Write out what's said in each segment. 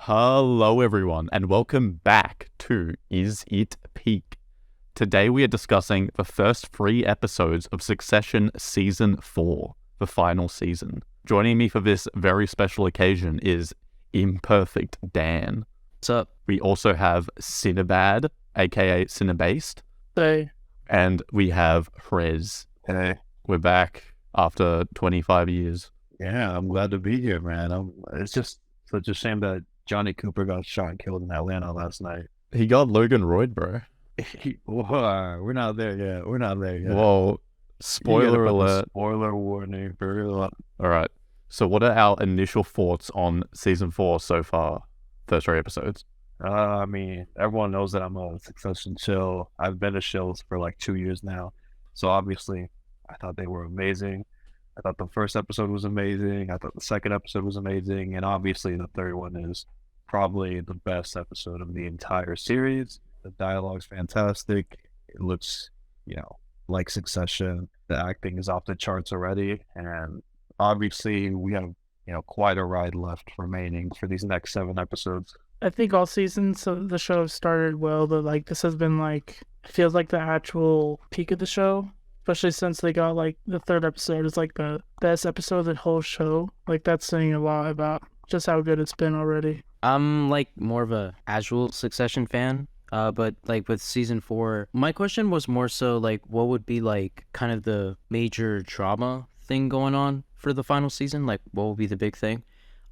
Hello everyone and welcome back to Is It Peak? Today we are discussing the first 3 episodes of Succession Season 4, the final season. Joining me for this very special occasion is Imperfect Dan. What's up? We also have Cinebad, aka Cinebased. Hey. And we have Hres. Hey. We're back after 25 years. Yeah, I'm glad to be here, man. It's just such a shame that Johnny Cooper got shot and killed in Atlanta last night. He got Logan Royd, bro. We're not there yet. Whoa, spoiler alert. Spoiler warning for real. Alright, so what are our initial thoughts on Season 4 so far? First 3 episodes. I mean, everyone knows that I'm a Succession shill. I've been a shill for like 2 years now. So obviously, I thought they were amazing. I thought the first episode was amazing. I thought the second episode was amazing. And obviously the third one is probably the best episode of the entire series. The dialogue's fantastic. It looks, like Succession. The acting is off the charts already. And obviously we have, quite a ride left remaining for these next 7 episodes. I think all seasons of the show have started well, but this has been it feels like the actual peak of the show. Especially since they got the third episode is the best episode of the whole show. That's saying a lot about just how good it's been already. I'm more of a casual Succession fan, but with season 4, my question was more so what would be kind of the major drama thing going on for the final season? What will be the big thing?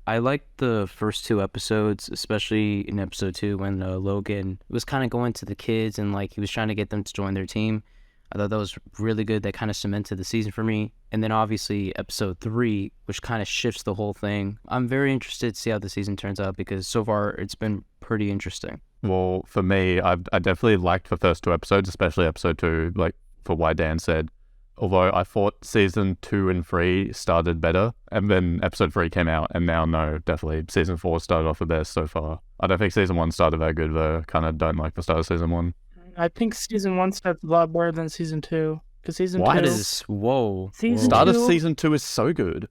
I liked the first 2 episodes, especially in episode 2 when Logan was kind of going to the kids and he was trying to get them to join their team. I thought that was really good. That kind of cemented the season for me. And then obviously episode 3, which kind of shifts the whole thing. I'm very interested to see how the season turns out because so far it's been pretty interesting. Well, for me, I definitely liked the first 2 episodes, especially episode 2, for what Dan said. Although I thought season 2 and 3 started better, and then episode 3 came out, and now no, definitely season 4 started off the best so far. I don't think season 1 started very good though. Kind of don't like the start of season 1. I think season 1 starts a lot better than season 2. Because season 2... What is... Whoa. Start of season 2 is so good.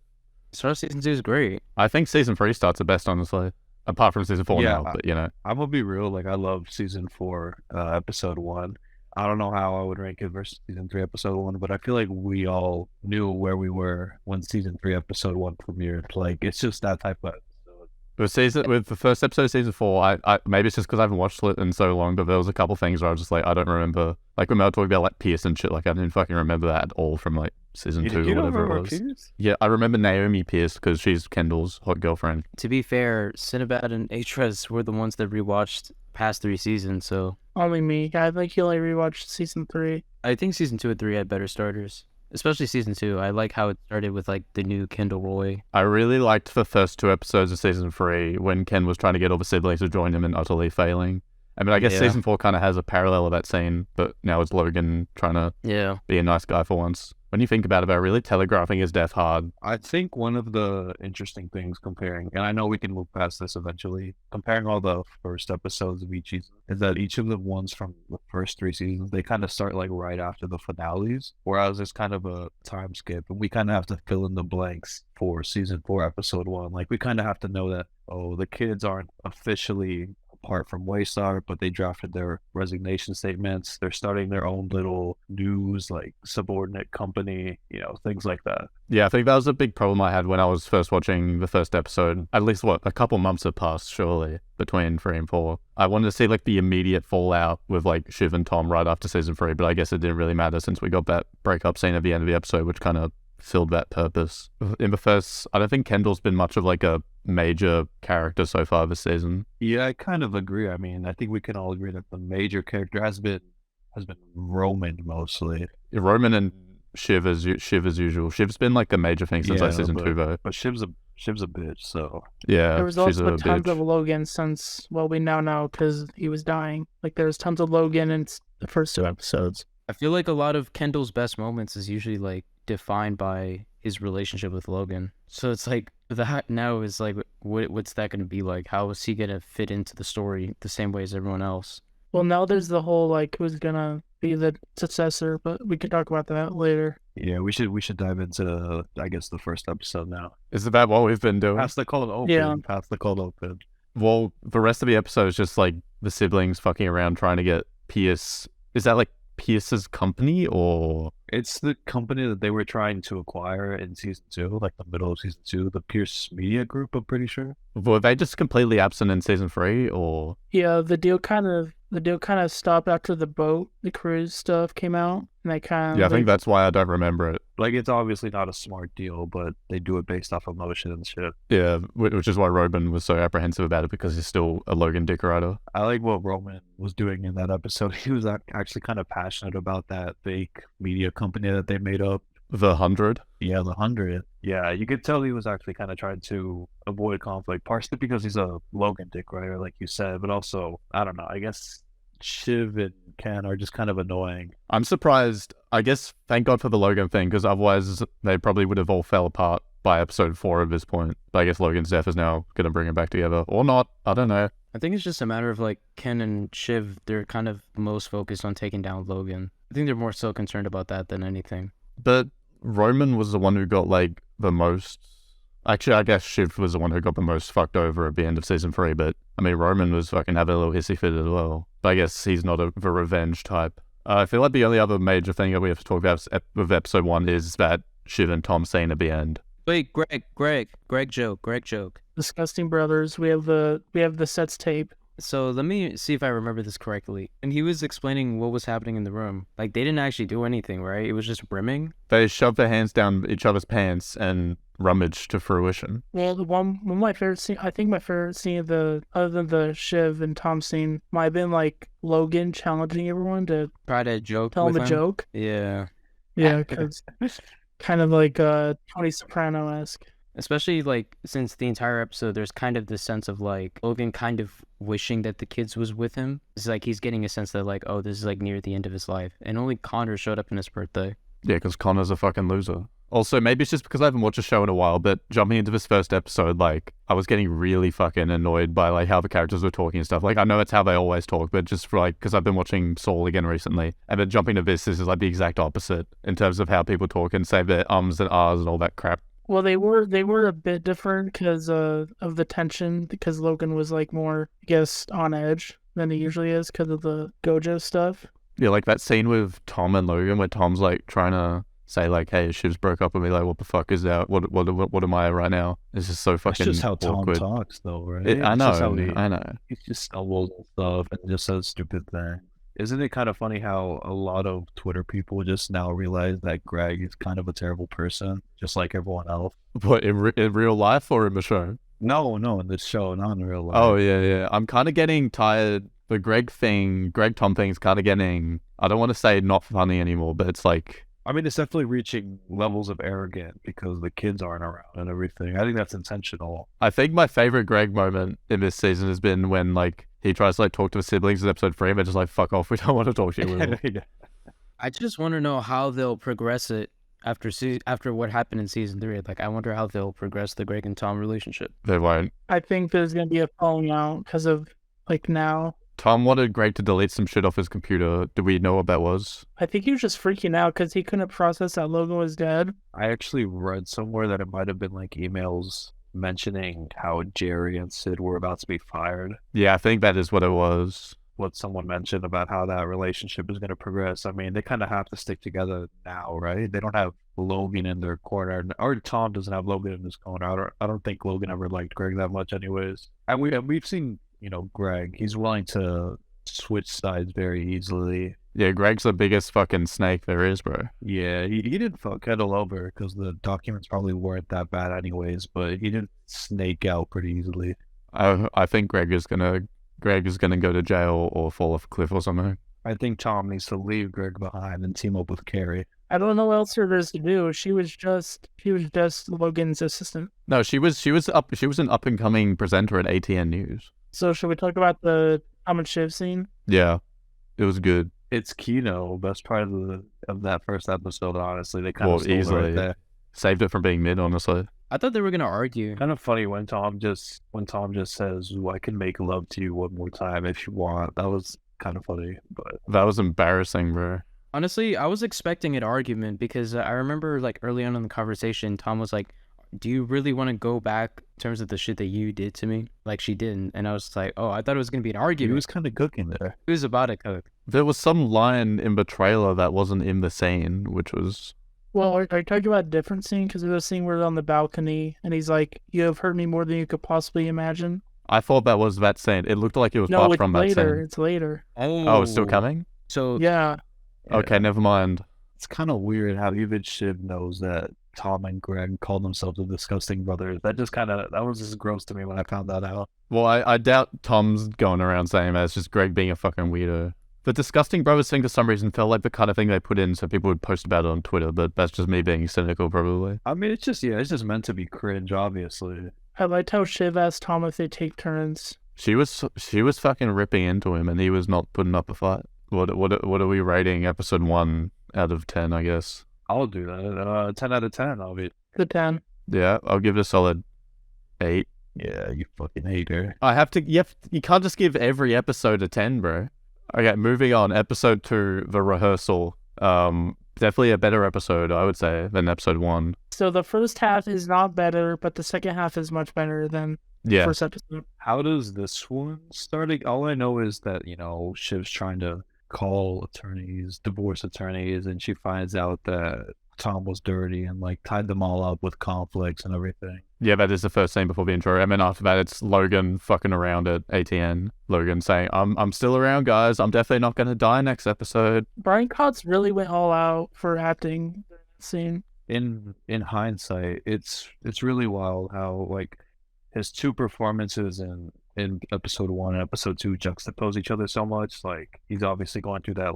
Start of season 2 is great. I think season 3 starts the best, honestly. Apart from season 4 now, but I'm gonna be real, I love season 4, episode 1. I don't know how I would rank it versus season 3, episode 1, but I feel like we all knew where we were when season 3, episode 1 premiered. It's just that type of episode. With the first episode of season 4, I maybe it's just because I haven't watched it in so long, but there was a couple things where I was just I don't remember. When they were talking about Pierce and shit, I didn't fucking remember that at all from season 2 or whatever it was. Pierce? Yeah, I remember Naomi Pierce because she's Kendall's hot girlfriend. To be fair, Cinebad and Hres were the ones that rewatched past 3 seasons, so... Only me. I think he only rewatched season 3. I think season 2 and 3 had better starters. Especially season 2. I like how it started with the new Kendall Roy. I really liked the first 2 episodes of season 3 when Ken was trying to get all the siblings to join him and utterly failing. I mean, I guess season 4 kind of has a parallel of that scene, but now it's Logan trying to be a nice guy for once. When you think about it, they're really telegraphing his death hard. I think one of the interesting things comparing, and I know we can move past this eventually, comparing all the first episodes of each season, is that each of the ones from the first 3 seasons, they kind of start right after the finales, whereas it's kind of a time skip, and we kind of have to fill in the blanks for season 4, episode 1. We kind of have to know that, the kids aren't officially apart from Waystar, but they drafted their resignation statements. They're starting their own little news, subordinate company, things like that. Yeah, I think that was a big problem I had when I was first watching the first episode. At least, a couple months have passed, surely, between 3 and 4. I wanted to see, the immediate fallout with, Shiv and Tom right after season 3, but I guess it didn't really matter since we got that breakup scene at the end of the episode, which kind of filled that purpose. In the first, I don't think Kendall's been much of a major character so far this season. Yeah, I kind of agree. I mean, I think we can all agree that the major character has been Roman mostly. Roman and Shiv as usual. Shiv's been a major thing since season 2 though. But Shiv's a bitch, so yeah. There was also tons of Logan since we now know because he was dying. There was tons of Logan in the first 2 episodes. I feel like a lot of Kendall's best moments is usually defined by his relationship with Logan. So it's that now is what's that going to be like? How is he going to fit into the story the same way as everyone else? Well, now there's the whole who's going to be the successor, but we can talk about that later. Yeah, we should dive into I guess the first episode now. Is that what we've been doing? Pass the cold open. Yeah. Pass the cold open. Well, the rest of the episode is just like the siblings fucking around trying to get Pierce. Is that like Pierce's company or? It's the company that they were trying to acquire in season 2, like the middle of season 2, the Pierce Media Group, I'm pretty sure. Were they just completely absent in season 3 or? Yeah, the deal kind of stopped after the cruise stuff came out, and they kind of Yeah, I think that's why I don't remember it. Like, it's obviously not a smart deal, but they do it based off emotion and shit. Yeah, which is why Robin was so apprehensive about it because he's still a Logan Dick writer. I like what Roman was doing in that episode. He was actually kind of passionate about that fake media company that they made up. The 100. Yeah, the 100. Yeah, you could tell he was actually kind of trying to avoid conflict, partially because he's a Logan Dick writer, like you said, but also, I don't know, I guess Shiv and Ken are just kind of annoying. I'm surprised. I guess thank God for the Logan thing because otherwise they probably would have all fell apart by episode 4 at this point. But I guess Logan's death is now going to bring them back together. Or not. I don't know. I think it's just a matter of like Ken and Shiv, they're kind of most focused on taking down Logan. I think they're more so concerned about that than anything. But Roman was the one who got like the most. Actually, I guess Shiv was the one who got the most fucked over at the end of season 3. But I mean, Roman was fucking having a little hissy fit as well. But I guess he's not the revenge type. I feel like the only other major thing that we have to talk about with episode 1 is that Shiv and Tom scene at the end. Wait, Greg joke. Disgusting Brothers. We have the sets tape. So let me see if I remember this correctly. And he was explaining what was happening in the room. Like, they didn't actually do anything, right? It was just brimming. They shoved their hands down each other's pants and rummaged to fruition. Well, one of my favorite scene, I think my favorite scene of other than the Shiv and Tom scene, might have been like Logan challenging everyone to Try to joke tell him with a joke. Yeah. Yeah, because kind of like Tony Soprano-esque. Especially, like, since the entire episode, there's kind of this sense of, like, Logan kind of wishing that the kids was with him. It's like he's getting a sense that, like, oh, this is, like, near the end of his life. And only Connor showed up in his birthday. Yeah, because Connor's a fucking loser. Also, maybe it's just because I haven't watched the show in a while, but jumping into this first episode, like, I was getting really fucking annoyed by, like, how the characters were talking and stuff. Like, I know it's how they always talk, but just for, like, because I've been watching Saul again recently, and then jumping to this is, like, the exact opposite in terms of how people talk and say their ums and ahs and all that crap. Well, they were a bit different because of the tension, because Logan was like more, I guess, on edge than he usually is because of the Gojo stuff. Yeah, like that scene with Tom and Logan where Tom's like trying to say like, hey, Shiv's broke up with me, like, what the fuck is that? What am I right now? It's just so fucking That's just how awkward. Tom talks, though, right? I It's just how I know. he just stumbles and stuff and just says stupid things. Isn't it kind of funny how a lot of Twitter people just now realize that Greg is kind of a terrible person, just like everyone else? What, in real life or in the show? No, in the show, not in real life. Oh, yeah. I'm kind of getting tired. The Greg Tom thing is kind of getting, I don't want to say not funny anymore, but it's like... I mean, it's definitely reaching levels of arrogant because the kids aren't around and everything. I think that's intentional. I think my favorite Greg moment in this season has been when, like, he tries to, like, talk to his siblings in episode 3, but just like, fuck off, we don't want to talk to you. Yeah. I just want to know how they'll progress it after what happened in season 3. Like, I wonder how they'll progress the Greg and Tom relationship. They won't. I think there's going to be a falling out because of, like, now. Tom wanted Greg to delete some shit off his computer. Do we know what that was? I think he was just freaking out because he couldn't process that Logan was dead. I actually read somewhere that it might have been like emails mentioning how Jerry and Sid were about to be fired. Yeah, I think that is what it was. What someone mentioned about how that relationship is going to progress. I mean, they kind of have to stick together now, right? They don't have Logan in their corner, or Tom doesn't have Logan in his corner. I don't think Logan ever liked Greg that much, anyways. And we've seen, Greg. He's willing to switch sides very easily. Yeah, Greg's the biggest fucking snake there is, bro. Yeah, he didn't fuck Kendall over because the documents probably weren't that bad, anyways. But he didn't snake out pretty easily. I think Greg is gonna go to jail or fall off a cliff or something. I think Tom needs to leave Greg behind and team up with Carrie. I don't know what else there is to do. She was just Logan's assistant. No, she was an up and coming presenter at ATN News. So should we talk about the Tom and Shiv scene? Yeah, it was good. It's Kino, best part of that first episode. Honestly, they kind of stole easily it right there. Saved it from being mid. Honestly, I thought they were gonna argue. Kind of funny when Tom just says, "Ooh, I can make love to you one more time if you want." That was kind of funny, but that was embarrassing, bro. Honestly, I was expecting an argument because I remember like early on in the conversation, Tom was like, do you really want to go back in terms of the shit that you did to me? Like she didn't. And I was like, oh, I thought it was going to be an He argument. was kind of cooking there. It was about to cook. There was some line in the trailer that wasn't in the scene, which was... Well, are you talking about a different scene? Because there's a scene where they're on the balcony and he's like, "You have hurt me more than you could possibly imagine." I thought that was that scene. It looked like it was No, part it's from that later. scene. It's later. Oh, it's still coming? So Yeah. Okay, never mind. It's kind of weird how even Shiv knows that Tom and Greg call themselves the disgusting brothers. That was just gross to me when I found that out. Well, I doubt Tom's going around saying that. It's just Greg being a fucking weirdo. The Disgusting Brothers thing, for some reason, felt like the kind of thing they put in so people would post about it on Twitter, but that's just me being cynical, probably. I mean, it's just meant to be cringe, obviously. I liked how Shiv asked Tom if they take turns. She was fucking ripping into him, and he was not putting up a fight. What are we rating episode 1 out of 10, I guess? I'll do that. 10 out of 10, I'll be. The 10. Yeah, I'll give it a solid 8. Yeah, you fucking hater. You can't just give every episode a 10, bro. Okay, moving on. Episode 2, The Rehearsal. Definitely a better episode, I would say, than episode 1. So the first half is not better, but the second half is much better than the Yeah. first episode. How does this one start? All I know is that, Shiv's trying to call attorneys, divorce attorneys, and she finds out that Tom was dirty and, tied them all up with conflicts and everything. Yeah, that is the first scene before the intro. And then after that, it's Logan fucking around at ATN. Logan saying, I'm still around, guys. I'm definitely not going to die next episode. Brian Cox really went all out for acting during that scene. In hindsight, it's really wild how, his two performances in episode 1 and episode 2 juxtapose each other so much. He's obviously going through that,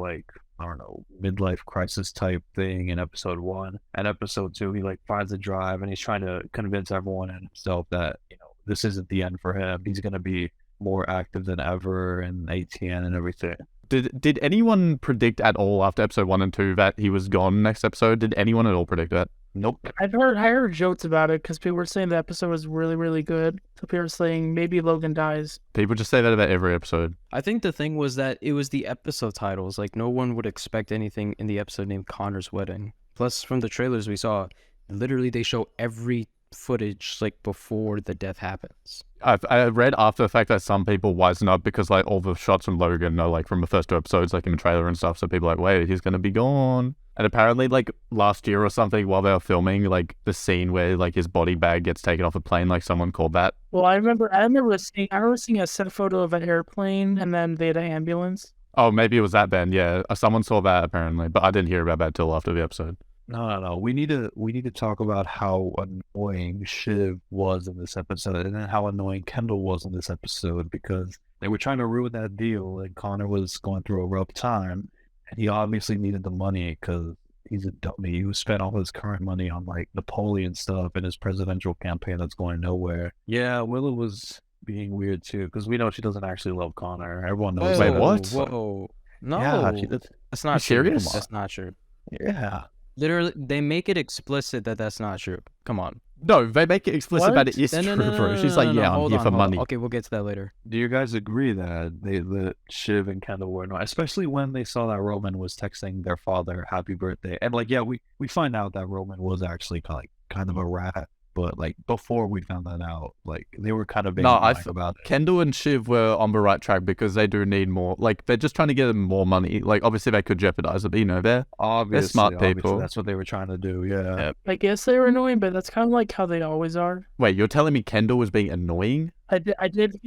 I don't know, midlife crisis type thing in episode 1. And episode 2, he finds a drive and he's trying to convince everyone and himself that, this isn't the end for him. He's going to be more active than ever in ATN and everything. Did anyone predict at all after episode 1 and 2 that he was gone next episode? Did anyone at all predict that? Nope. I heard jokes about it because people were saying the episode was really, really good. So people were saying maybe Logan dies. People just say that about every episode. I think the thing was that it was the episode titles. No one would expect anything in the episode named Connor's Wedding. Plus, from the trailers we saw, literally they show every footage before the death happens. I read after the fact that some people wisen up because all the shots from Logan are from the first 2 episodes, in the trailer and stuff. So people are wait, he's gonna be gone. And apparently, last year or something, while they were filming, the scene where his body bag gets taken off a plane, someone called that. Well, I remember seeing a set photo of an airplane and then they had an ambulance. Oh, maybe it was that then. Yeah, someone saw that apparently, but I didn't hear about that till after the episode. No. We need to talk about how annoying Shiv was in this episode, and then how annoying Kendall was in this episode, because they were trying to ruin that deal, and Connor was going through a rough time, and he obviously needed the money because he's a dummy who spent all his current money on Napoleon stuff and his presidential campaign that's going nowhere. Yeah, Willow was being weird too, because we know she doesn't actually love Connor. Everyone knows. Wait, that. what? Whoa. No. Yeah, that's not You true. serious? That's not true. yeah. Literally, they make it explicit that that's not true. Come on. No, they make it explicit that it is No, true, bro. She's like, yeah, I'm hold here on, for hold on. money. Okay, we'll get to that later. Do you guys agree that Shiv and Kendall were annoying, especially when they saw that Roman was texting their father happy birthday? And we find out that Roman was actually kind of a rat, but before we found that out, they were kind of being annoying about it. Kendall and Shiv were on the right track because they do need more. They're just trying to get them more money. Obviously they could jeopardize it, but they're smart people. That's what they were trying to do. Yeah. I guess they were annoying, but that's kind of how they always are. Wait, you're telling me Kendall was being annoying? I did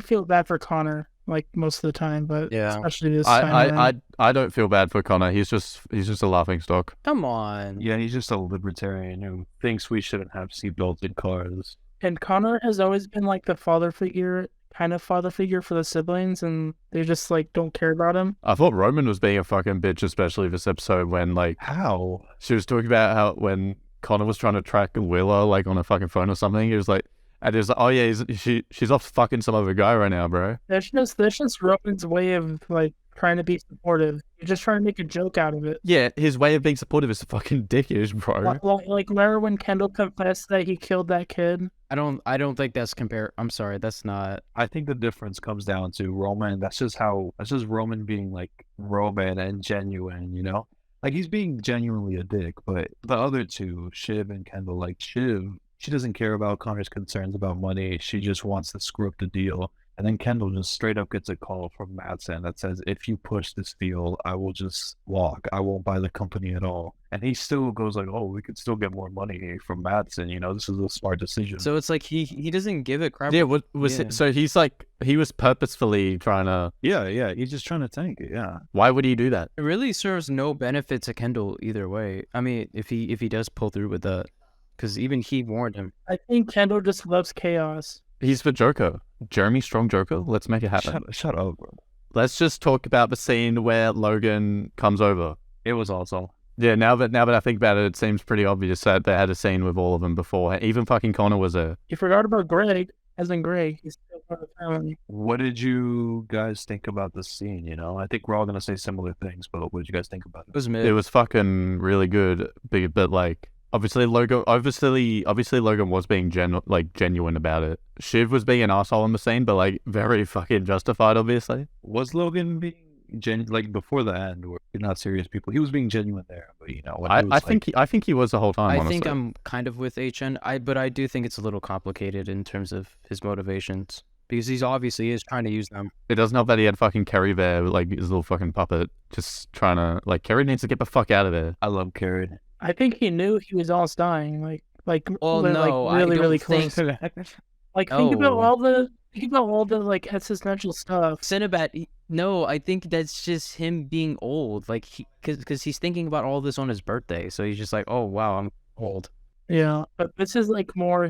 feel bad for Connor most of the time, but Yeah. especially this time around. I don't feel bad for Connor. He's just a laughing stock. Come on. Yeah, he's just a libertarian who thinks we shouldn't have seatbelts in cars. And Connor has always been the father figure for the siblings, and they just don't care about him. I thought Roman was being a fucking bitch, especially this episode when How? she was talking about how when Connor was trying to track Willa on a fucking phone or something, he was like, and he was like, oh yeah, she's off fucking some other guy right now, bro. That's just Roman's way of trying to be supportive. You're just trying to make a joke out of it. Yeah, his way of being supportive is fucking dickish, bro. Remember when Kendall confessed that he killed that kid? I don't think that's I'm sorry, that's not. I think the difference comes down to Roman. That's just Roman being Roman and genuine, he's being genuinely a dick. But the other two, Shiv and Kendall, Shiv she doesn't care about Connor's concerns about money. She just wants to screw up the deal. And then Kendall just straight up gets a call from Madsen that says, if you push this deal, I will just walk. I won't buy the company at all. And he still goes like, oh, we could still get more money from Madsen. You know, this is a smart decision. So it's like he doesn't give a crap. Yeah, what was it? So he's like, he was purposefully trying to. Yeah, he's just trying to tank it. Yeah. Why would he do that? It really serves no benefit to Kendall either way. I mean, if he does pull through with that, because even he warned him. I think Kendall just loves chaos. He's for Joker. Jeremy Strong Joker. Let's make it happen. Shut up, bro. Let's just talk about the scene where Logan comes over. It was awesome. Yeah, now that I think about it, it seems pretty obvious that they had a scene with all of them before. Even fucking Connor was there. You forgot about Greg, as in Greg. He's still part of the family. What did you guys think about this scene? You know, I think we're all gonna say similar things, but what did you guys think about It it? was mid. It was fucking really good, but like obviously Logan was being genuine about it. Shiv was being an asshole in the scene, but like very fucking justified, obviously. Was Logan being like before the end, where you're not serious people? He was being genuine there, but you know, when he was, I think he was the whole time. I honestly. think I'm kind of with HN. But I do think it's a little complicated in terms of his motivations because he's obviously is trying to use them. It doesn't help that he had fucking Kerry there, like his little fucking puppet, just trying to like Kerry needs to get the fuck out of there. I love Carrie. I think he knew he was almost dying. Well, no, I really, don't really close think- to that. Like, think about Oh. all the like existential stuff. Cinebat, no, I think that's just him being old. Like, because he's thinking about all this on his birthday. So he's just like, oh, wow, I'm old. Yeah, but this is like more.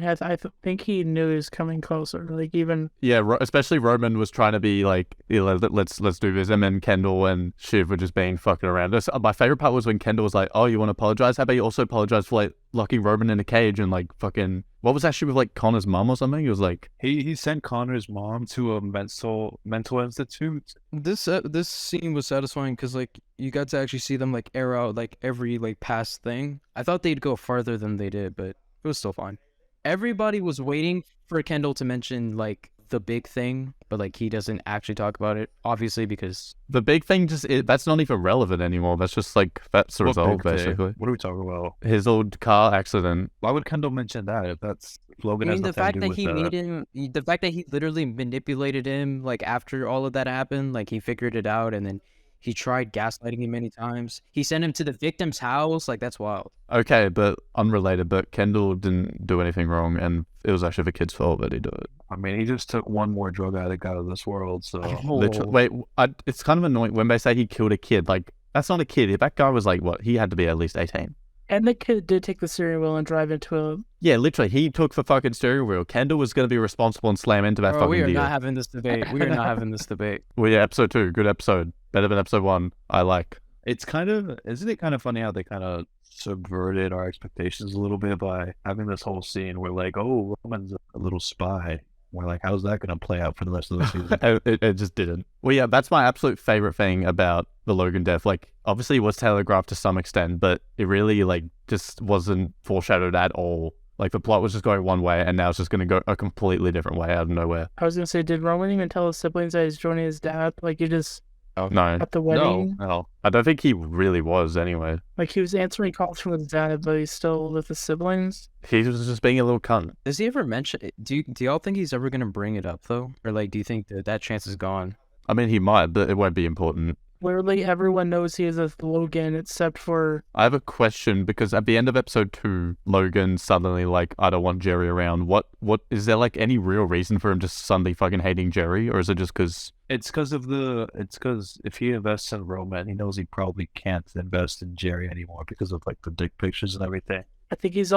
Think he knew he was coming closer. Like even Yeah, especially Roman was trying to be like, let's do this, and then Kendall and Shiv were just being fucking around. My favorite part was when Kendall was like, "Oh, you want to apologize? How about you also apologize for like locking Roman in a cage and like fucking what was that shit with like Connor's mom or something?" He was like, He sent Connor's mom to a mental institute. This scene was satisfying because like you got to actually see them like air out like every like past thing. I thought they'd go farther than they did, but it was still fine. Everybody was waiting for Kendall to mention like the big thing, but like he doesn't actually talk about it, obviously, because the big thing that's not even relevant anymore. That's just like that's the What result big thing? basically. What are we talking about? His old car accident. Why would Kendall mention that if that's Logan I has mean the nothing fact to that do with he that? made him, the fact that he literally manipulated him like after all of that happened, like he figured it out and then he tried gaslighting him many times. He sent him to the victim's house. Like that's wild. Okay, but unrelated. But Kendall didn't do anything wrong, and it was actually the kid's fault that he did it. I mean, he just took one more drug addict out of this world, so Literally, wait, it's kind of annoying when they say he killed a kid. Like that's not a kid. That guy was like what? He had to be at least 18. and the kid did take the steering wheel and drive into a. Yeah, literally, he took the fucking steering wheel. Kendall was going to be responsible and slam into that Bro, fucking we are deal. not having this debate. We are not having this debate. Well, yeah, episode 2, good episode, better than episode 1. I like. it's kind of isn't it kind of funny how they kind of subverted our expectations a little bit by having this whole scene where like, oh, Roman's a little spy. We're like, how's that going to play out for the rest of the season? It just didn't. Well, yeah, that's my absolute favorite thing about the Logan death. Like, obviously, it was telegraphed to some extent, but it really like just wasn't foreshadowed at all. Like the plot was just going one way, and now it's just going to go a completely different way out of nowhere. I was gonna say, did Roman even tell his siblings that he's joining his dad? Like he just No, at the no, wedding, no. I don't think he really was anyway. like he was answering calls from his dad, but he's still with his siblings. He was just being a little cunt. Does he ever mention it? Do y'all think he's ever gonna bring it up though, or like do you think that chance is gone? I mean, he might, but it won't be important. Literally everyone knows he is a Logan except for I have a question because at the end of episode 2, Logan suddenly like, I don't want Jerry around. What is there like any real reason for him just suddenly fucking hating Jerry, or is it just because? It's because if he invests in Roman, he knows he probably can't invest in Jerry anymore because of like the dick pictures and everything. I think he was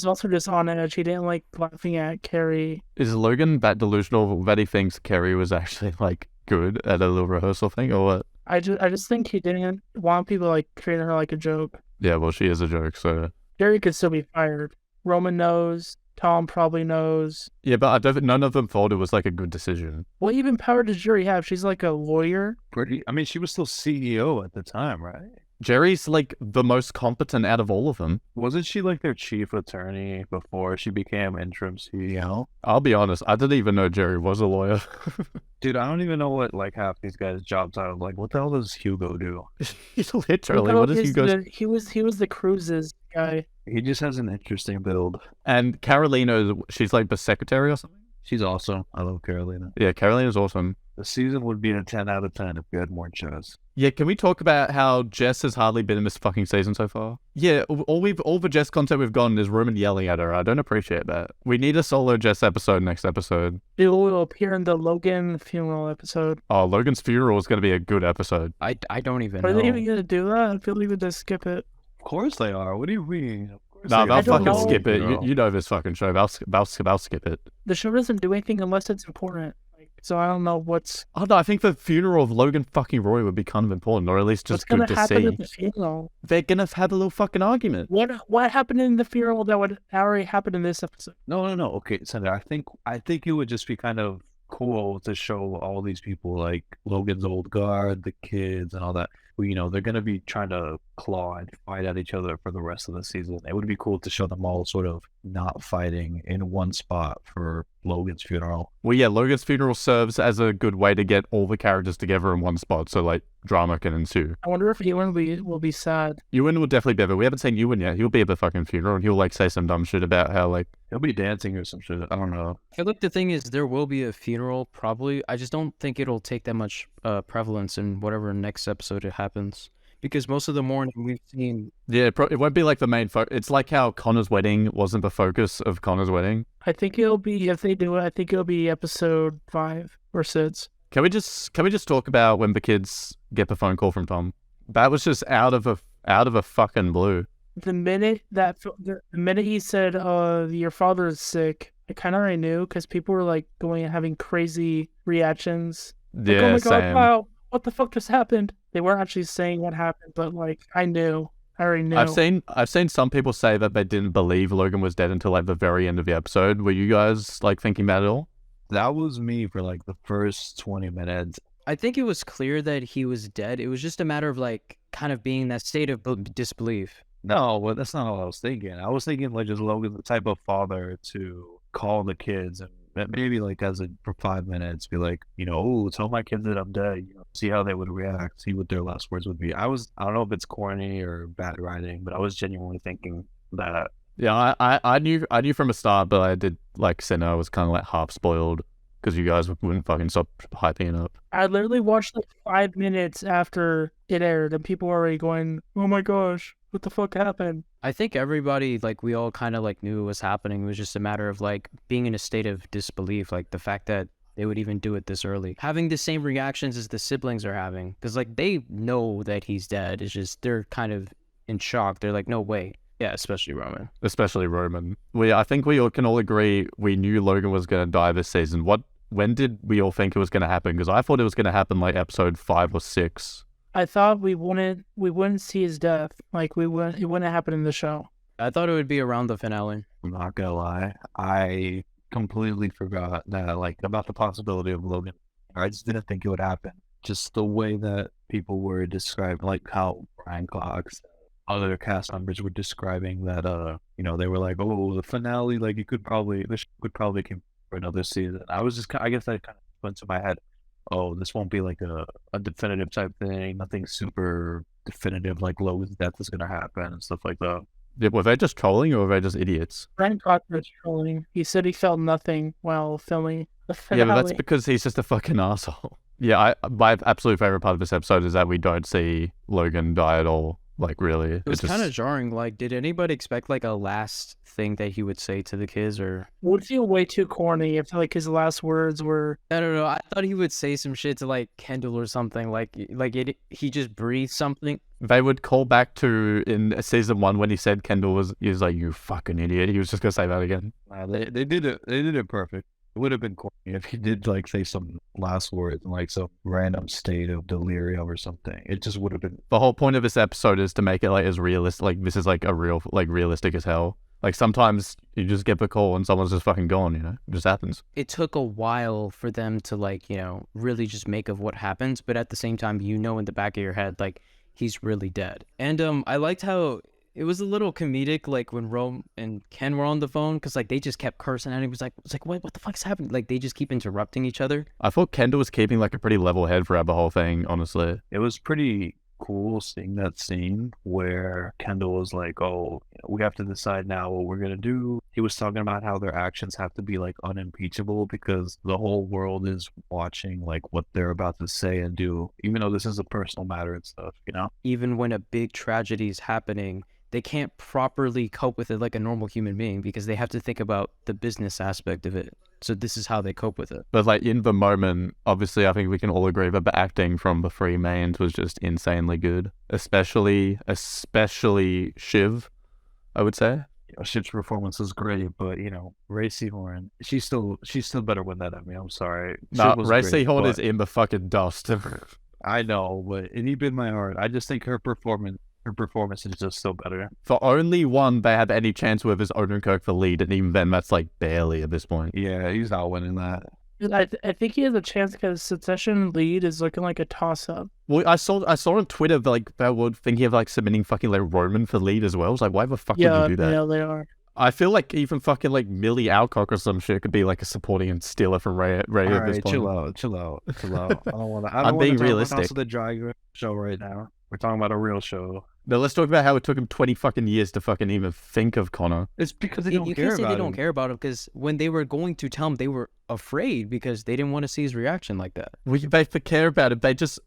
also just on edge. He didn't like laughing at Carrie. Is Logan that delusional that he thinks Kerry was actually like good at a little rehearsal thing, or what? I just think he didn't want people like treating her like a joke. Yeah, well, she is a joke, so. Jerry could still be fired. Roman knows. Tom probably knows. Yeah, but I don't think none of them thought it was like a good decision. What even power does Jerry have? She's like a lawyer. I mean, she was still CEO at the time, right? Jerry's like the most competent out of all of them. Wasn't she like their chief attorney before she became interim CEO? I'll be honest, I didn't even know Jerry was a lawyer. Dude, I don't even know what like half these guys' jobs are. Like, what the hell does Hugo do? Literally, what is he goes? He was the cruises guy. He just has an interesting build. And Carolina, she's like the secretary or something. She's awesome. I love Carolina. Yeah, Carolina's awesome. The season would be a 10 out of 10 if we had more Jess. Yeah, can we talk about how Jess has hardly been in this fucking season so far? Yeah, all the Jess content we've gotten is Roman yelling at her. I don't appreciate that. We need a solo Jess episode next episode. It will appear in the Logan funeral episode. Oh, Logan's funeral is going to be a good episode. I don't even Are know. they even gonna do that? I feel like we just skip it. Of course they are. What do you mean? Of course No, they they'll are. don't fucking know. skip it. You know this fucking show. They'll skip it. The show doesn't do anything unless it's important. So I don't know what's Oh no, I think the funeral of Logan fucking Roy would be kind of important, or at least just gonna good to happen see. at the funeral. They're gonna have a little fucking argument. What happened in the funeral that would already happen in this episode? No. Okay, Senator. I think it would just be kind of cool to show all these people, like Logan's old guard, the kids, and all that. Who, they're gonna be trying to claw and fight at each other for the rest of the season. It would be cool to show them all sort of not fighting in one spot for Logan's funeral. Well, yeah, Logan's funeral serves as a good way to get all the characters together in one spot, so like drama can ensue. I wonder if Ewan will be sad. Ewan will definitely be there. We haven't seen Ewan yet. He'll be at the fucking funeral and he'll like say some dumb shit about how like He'll be dancing or some shit. I don't know. I look, the thing is, there will be a funeral, probably. I just don't think it'll take that much prevalence in whatever next episode it happens. Because most of the mourning we've seen... yeah, it won't be like the main focus. It's like how Connor's wedding wasn't the focus of Connor's wedding. I think it'll be, if they do it, I think it'll be episode 5 or 6. Can we just talk about when the kids get the phone call from Tom? That was just out of a fucking blue. The minute he said, your father is sick, I kind of already knew because people were like going and having crazy reactions. Like, Yeah, oh my same. God, wow, what the fuck just happened? They weren't actually saying what happened, but like, I already knew. I've seen some people say that they didn't believe Logan was dead until like the very end of the episode. Were you guys like thinking that at all? That was me for like the first 20 minutes. I think it was clear that he was dead. It was just a matter of like kind of being in that state of disbelief. No, well, that's not what I was thinking. I was thinking like just Logan's the type of father to call the kids and maybe like for 5 minutes be like, oh, tell my kids that I'm dead. See how they would react. See what their last words would be. I don't know if it's corny or bad writing, but I was genuinely thinking that. Yeah, I knew from the start, but I did like Cine. I was kind of like half spoiled because you guys wouldn't fucking stop hyping it up. I literally watched like 5 minutes after it aired, and people were already going, "Oh my gosh, what the fuck happened?" I think everybody, like, we all kind of like knew what was happening. It was just a matter of like being in a state of disbelief, like the fact that they would even do it this early, having the same reactions as the siblings are having, because like they know that he's dead. It's just they're kind of in shock. They're like, "No way." Yeah, especially Roman. I think we all can all agree we knew Logan was going to die this season. When did we all think it was going to happen? Because I thought it was going to happen like episode 5 or 6. I thought we wouldn't see his death. Like it wouldn't happen in the show. I thought it would be around the finale. I'm not gonna lie, I completely forgot that about the possibility of Logan. I just didn't think it would happen. Just the way that people were describing, like how Brian Cox, other cast members were describing that. They were like, "Oh, the finale, like this could probably come for another season." I guess that kind of went to my head. Oh, this won't be like a definitive type thing. Nothing super definitive like Logan's death is gonna happen and stuff like that. Yeah, were they just trolling or were they just idiots? Brian Cox was trolling. He said he felt nothing while filming the Yeah, finale. but that's because he's just a fucking asshole. Yeah, my absolute favorite part of this episode is that we don't see Logan die at all. Like, really. It was kind of jarring. Like, did anybody expect like a last thing that he would say to the kids, or? It would feel way too corny if like his last words were. I don't know. I thought he would say some shit to like Kendall or something. He just breathed something. They would call back to in season 1 when he said Kendall was like, "You fucking idiot." He was just gonna say that again. They did it. They did it perfect. It would have been corny if he did like say some last words in like some random state of delirium or something. It just would have been. The whole point of this episode is to make it like as realistic. Like, this is like a real, like, realistic as hell. Like, sometimes you just get the call and someone's just fucking gone. It just happens. It took a while for them to like really just make of what happens, but at the same time, in the back of your head, like, he's really dead. And I liked how it was a little comedic, like when Rome and Ken were on the phone, because like they just kept cursing and it was like what the fuck's happening? Like, they just keep interrupting each other. I thought Kendall was keeping like a pretty level head throughout the whole thing, honestly. It was pretty cool seeing that scene where Kendall was like, "Oh, we have to decide now what we're gonna do." He was talking about how their actions have to be like unimpeachable because the whole world is watching like what they're about to say and do, even though this is a personal matter and stuff, you know? Even when a big tragedy is happening, they can't properly cope with it like a normal human being because they have to think about the business aspect of it. So this is how they cope with it. But like in the moment, obviously, I think we can all agree that the acting from the three mains was just insanely good, especially Shiv, I would say. Ship's performance is great, but Ray Seahorn, she's still better win that Emmy. I'm sorry. No, Shiv was Ray great, Seahorn but- is in the fucking dust. I know, but it deep in my heart, I just think her performance is just so better. For only one they have any chance with is Odenkirk for lead, and even then, that's like barely at this point. Yeah, he's not winning that. I think he has a chance because Succession lead is looking like a toss-up. Well, I saw on Twitter like they were thinking of like submitting fucking like Roman for lead as well. I was like, why the fuck would you do that? Yeah, they are. I feel like even fucking like Millie Alcock or some shit could be like a supporting and stealer from Ray All at this right, point. chill out. I don't want to. I'm being realistic. Also, the Drag Race show right now. We're talking about a real show. Now let's talk about how it took him 20 fucking years to fucking even think of Connor. It's because they You don't can't care say about they him. don't care about him because when they were going to tell him, they were afraid because they didn't want to see his reaction like that. They care about it. They just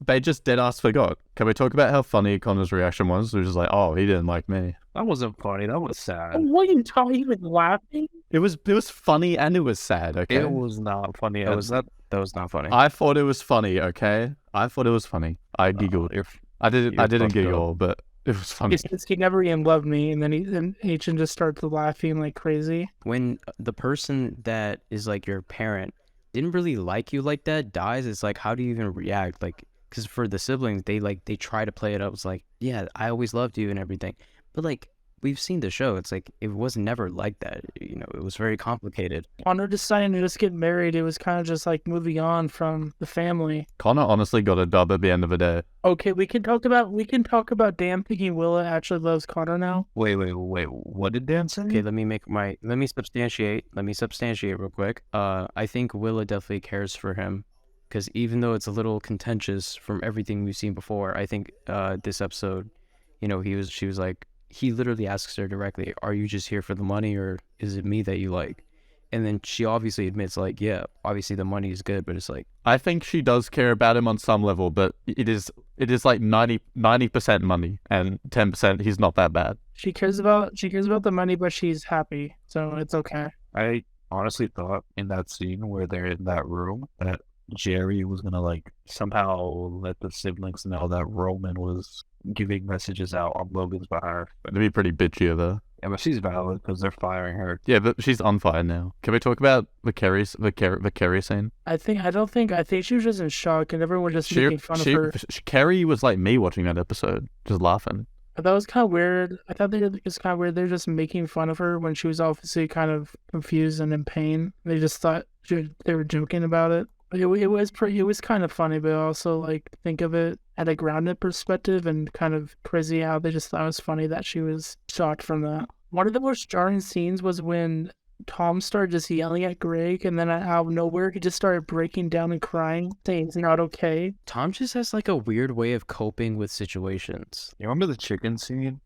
dead ass forgot. Can we talk about how funny Connor's reaction was? It was just like, oh, he didn't like me. That wasn't funny. That was sad. What are you talking? He was laughing. It was funny and it was sad. Okay, It was not funny. That was not funny. I thought it was funny. Okay, I thought it was funny. I giggled. I didn't you're didn't fucked giggle, but it was funny. He says he never even loved me, and then Agent just starts laughing like crazy. When the person that is like your parent didn't really like you like that dies, it's like, how do you even react? Like, because for the siblings, they try to play it up. It's like, yeah, I always loved you and everything, but like we've seen the show. It's like it was never like that. It was very complicated. Connor deciding to just get married, it was kind of just like moving on from the family. Connor honestly got a dub at the end of the day. Okay, we can talk about Dan thinking Willa actually loves Connor now. Wait. What did Dan say? Okay, let me substantiate real quick. I think Willa definitely cares for him because even though it's a little contentious from everything we've seen before, I think this episode, she was like, he literally asks her directly, are you just here for the money or is it me that you like? And then she obviously admits like, yeah, obviously the money is good, but it's like, I think she does care about him on some level, but it is like 90% money and 10% he's not that bad. She cares about the money, but she's happy, so it's okay. I honestly thought in that scene where they're in that room that Jerry was gonna like somehow let the siblings know that Roman was giving messages out on Logan's behalf. It'd be pretty bitchy of her. Yeah, but she's valid because they're firing her. Yeah, but she's on fire now. Can we talk about the Carrie scene? I think she was just in shock, and everyone was just making fun of her. Carrie was like me watching that episode, just laughing. That was kind of weird. I thought it was kind of weird. They're just making fun of her when she was obviously kind of confused and in pain. They just thought they were joking about it. It was kind of funny, but also like think of it at a grounded perspective and kind of crazy how they just thought it was funny that she was shocked from that. One of the most jarring scenes was when Tom started just yelling at Greg, and then out of nowhere he just started breaking down and crying, saying he's not okay. Tom just has like a weird way of coping with situations. You remember the chicken scene?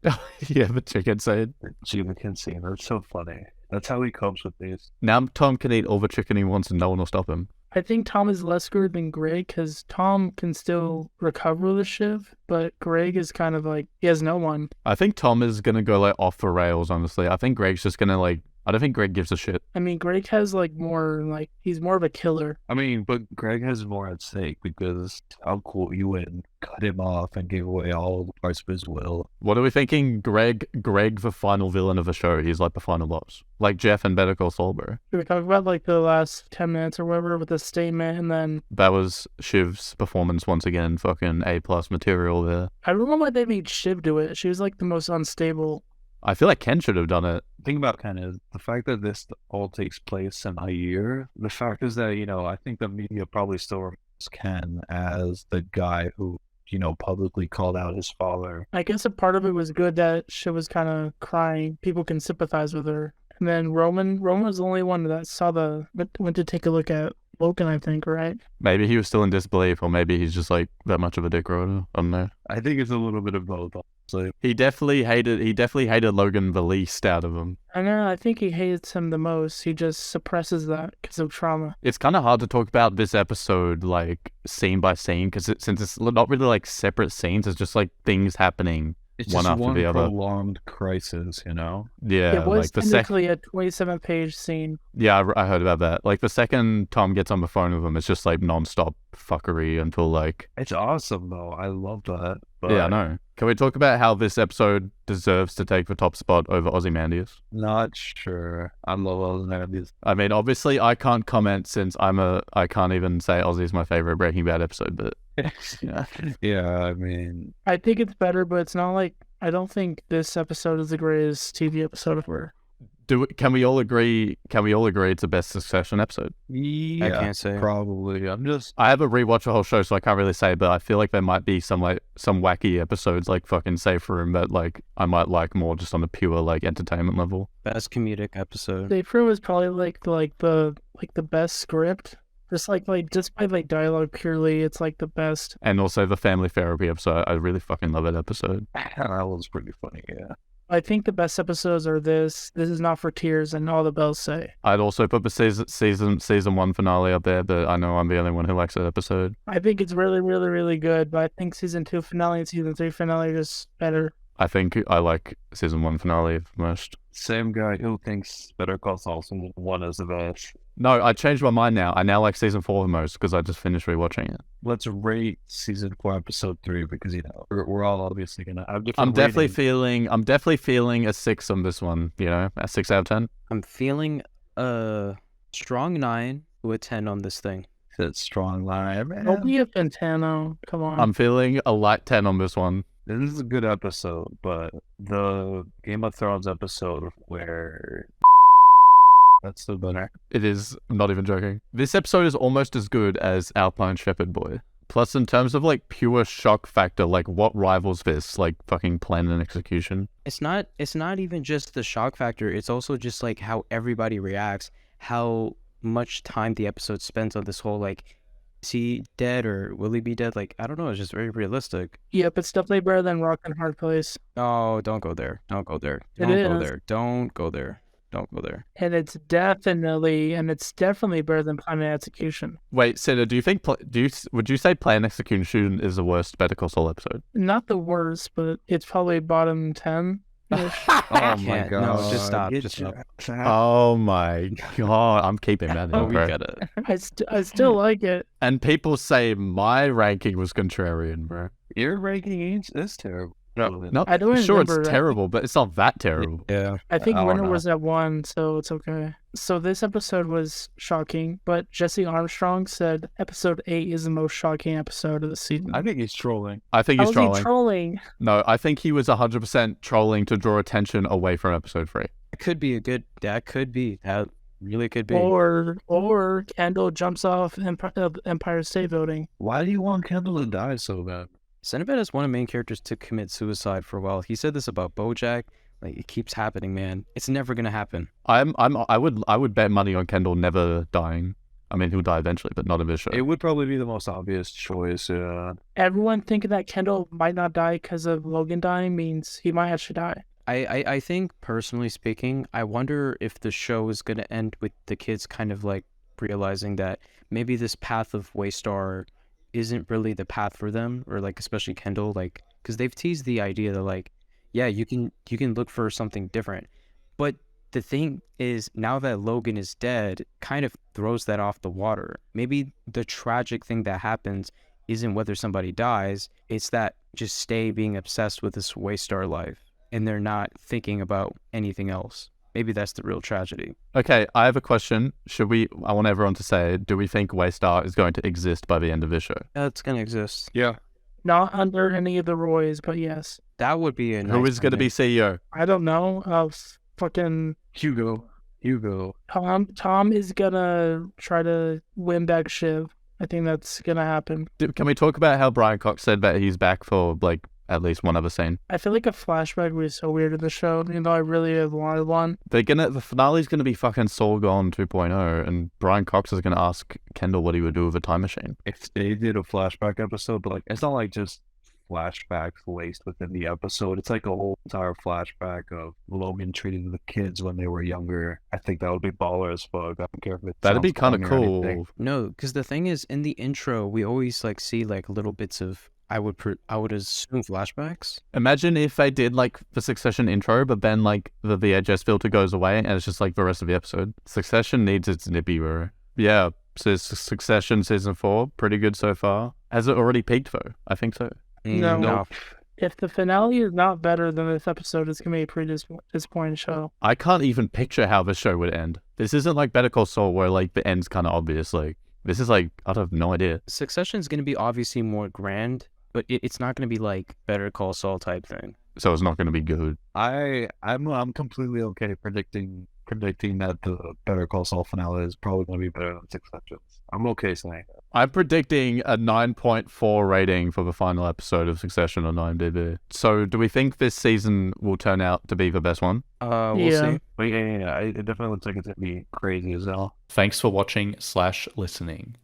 Yeah, the chicken scene. Chicken scene. That's so funny. That's how he copes with these. Now Tom can eat all the chicken he wants and no one will stop him. I think Tom is less screwed than Greg because Tom can still recover the shiv, but Greg is kind of like, he has no one. I think Tom is going to go like off the rails, honestly. I think Greg's just going to like, I don't think Greg gives a shit. I mean, Greg has like more, like, he's more of a killer. I mean, but Greg has more at stake because how cool you went and cut him off and gave away all the parts of his will. What are we thinking? Greg, the final villain of the show. He's like the final boss. Like Jeff and Better Call Saul, bro. Should we talk about like the last 10 minutes or whatever with the statement and then... That was Shiv's performance once again. Fucking A+ material there. I don't know why they made Shiv do it. She was like the most unstable. I feel like Ken should have done it. Think about kind of the fact that this all takes place in a year. The fact is that, I think the media probably still remembers Ken as the guy who, publicly called out his father. I guess a part of it was good that she was kind of crying. People can sympathize with her. And then Roman was the only one that went to take a look at Logan, I think, right? Maybe he was still in disbelief, or maybe he's just like that much of a dick rider. I don't know. I think it's a little bit of both. Honestly. He definitely hated Logan the least out of them. I know. I think he hates him the most. He just suppresses that because of trauma. It's kind of hard to talk about this episode like scene by scene because since it's not really like separate scenes, it's just like things happening. It's One just after one the other. prolonged crisis, you know? Yeah, It was like the second. technically a 27-page scene. Yeah, I heard about that. Like the second Tom gets on the phone with him, it's just like non-stop fuckery until like. It's awesome, though. I love that. But Yeah, I know. Can we talk about how this episode deserves to take the top spot over Ozymandias? Not sure. I love Ozymandias. I mean, obviously, I can't comment since I can't even say Ozzy's my favorite Breaking Bad episode, but yeah. Yeah, I mean, I think it's better, but it's not like I don't think this episode is the greatest TV episode ever. Can we all agree? Can we all agree it's the best Succession episode? yeah, I can't say. probably. I haven't rewatched the whole show, so I can't really say. But I feel like there might be some wacky episodes, like fucking Safe Room, that like I might like more just on a pure like entertainment level. Best comedic episode. Safe Room is probably like the best script. Just by dialogue purely, it's like the best. And also the family therapy episode. I really fucking love that episode. That was pretty funny, yeah. I think the best episodes are this is not for tears, and All the Bells Say. I'd also put the season 1 finale up there, but I know I'm the only one who likes that episode. I think it's really, really, really good, but I think season 2 finale and season 3 finale are just better. I think I like season 1 finale the most. Same guy who thinks Better Call Saul season 1 is the best. No, I changed my mind now. I now like season 4 the most because I just finished rewatching it. Let's rate season 4, episode 3 because you know we're all obviously gonna have different. I'm definitely ratings. feeling a 6 on this one. You know, a 6 out of 10. I'm feeling a strong 9 to a 10 on this thing. That strong line, man. Don't be a Fantano. Come on. I'm feeling a light 10 on this one. This is a good episode, but the Game of Thrones episode where that's the better. It is. I'm not even joking. This episode is almost as good as Alpine Shepherd Boy. Plus, in terms of like pure shock factor, like what rivals this? Like fucking plan and execution. It's not even just the shock factor, it's also just like how everybody reacts, how much time the episode spends on this whole like, is he dead or will he be dead? Like, I don't know, it's just very realistic. Yep, it's definitely better than Rock and Hard Place. Oh, don't go there. Don't go there. It Don't go is. there. Don't go there. Don't go there. And it's definitely better than Plan and Execution. Wait, Sina, do you think would you say plan and execution is the worst Better Call Saul episode? Not the worst, but it's probably bottom 10. Oh my Can't. god! No, just stop. Get Just your stop. ass out. Oh my god, I'm keeping that in, Oh, we bro. gotta. I still like it. And people say my ranking was contrarian, bro. Your ranking is terrible. No, I don't sure it's remember that. terrible, but it's not that terrible. Yeah. I think I don't Winter know. was at 1, so it's okay. So this episode was shocking, but Jesse Armstrong said episode 8 is the most shocking episode of the season. I think he's trolling. I think How he's was he trolling. trolling? No, I think he was 100% trolling to draw attention away from episode 3. That could be a good. That could be. That really could be. Or Kendall jumps off Empire State Building. Why do you want Kendall to die so bad? Cinnabon is one of the main characters to commit suicide for a while. He said this about BoJack. Like, it keeps happening, man. It's never gonna happen. I would bet money on Kendall never dying. I mean, he'll die eventually, but not in this show. It would probably be the most obvious choice. Everyone thinking that Kendall might not die because of Logan dying means he might actually die. I think, personally speaking, I wonder if the show is gonna end with the kids kind of like realizing that maybe this path of Waystar isn't really the path for them, or like especially Kendall, like because they've teased the idea that like, yeah, you can look for something different, but the thing is now that Logan is dead, kind of throws that off the water. Maybe the tragic thing that happens isn't whether somebody dies, it's that just stay being obsessed with this Waystar life and they're not thinking about anything else. Maybe that's the real tragedy. Okay, I have a question. I want everyone to say, do we think Waystar is going to exist by the end of this show? That's gonna exist. Yeah. Not under any of the Roys, but yes. That would be a nice Who is going to be ending. CEO? I don't know. Fucking Hugo. Tom is gonna try to win back Shiv. I think that's gonna happen. Can we talk about how Brian Cox said that he's back for like at least one other scene. I feel like a flashback would be so weird in the show, even though I really have wanted one. The finale's gonna be fucking Saul Gone 2.0, and Brian Cox is gonna ask Kendall what he would do with a time machine. If they did a flashback episode, but like it's not like just flashbacks laced within the episode. It's like a whole entire flashback of Logan treating the kids when they were younger. I think that would be baller as fuck. I don't care if it That'd be sounds kind of corny or anything. cool. No, because the thing is, in the intro, we always like see like little bits of I would assume flashbacks. Imagine if they did like the Succession intro, but then like the VHS filter goes away and it's just like the rest of the episode. Succession needs its nippy, bro. Yeah, so Succession season 4, pretty good so far. Has it already peaked though? I think so. No. No. If the finale is not better than this episode, it's gonna be a pretty disappointing show. I can't even picture how the show would end. This isn't like Better Call Saul where like the end's kind of obvious. Like this is like I have no idea. Succession's gonna be obviously more grand, but it's not gonna be like Better Call Saul type thing. So it's not going to be good. I'm completely okay predicting that the Better Call Saul finale is probably going to be better than Succession. I'm okay saying that. I'm predicting a 9.4 rating for the final episode of Succession on IMDb. So do we think this season will turn out to be the best one? We'll Yeah. see. But yeah, it definitely looks like it's going to be crazy as hell. Thanks for watching/listening.